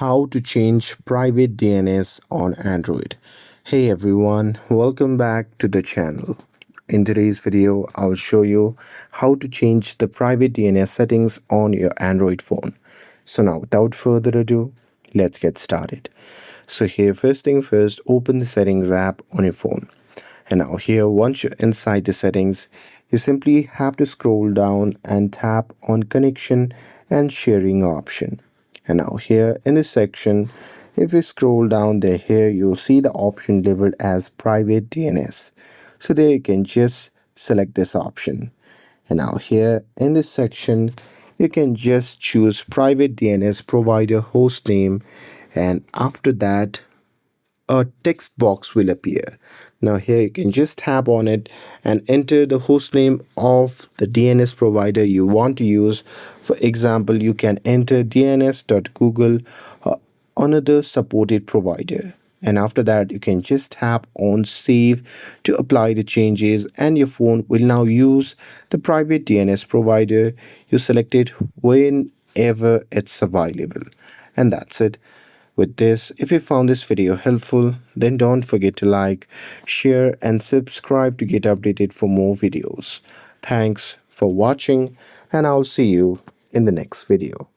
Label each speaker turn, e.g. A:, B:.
A: how to change private DNS on Android. Hey everyone, welcome back to the channel. In today's video, I'll show you how to change the private DNS settings on your Android phone. So now without further ado, let's get started. So here, first thing first, open the settings app on your phone. And now here, once you're inside the settings, you simply have to scroll down and tap on connection and sharing option. And now here in this section, if you scroll down there, here you'll see the option labeled as private DNS. So there you can just select this option. And now here in this section, you can just choose private DNS provider host name, and after that a text box will appear. Now here you can just tap on it and enter the hostname of the DNS provider you want to use. For example, you can enter dns.google or another supported provider. And after that, you can just tap on save to apply the changes, and your phone will now use the private DNS provider you selected whenever it's available. And that's it. With this, if you found this video helpful, then don't forget to like, share, and subscribe to get updated for more videos. Thanks for watching, and I'll see you in the next video.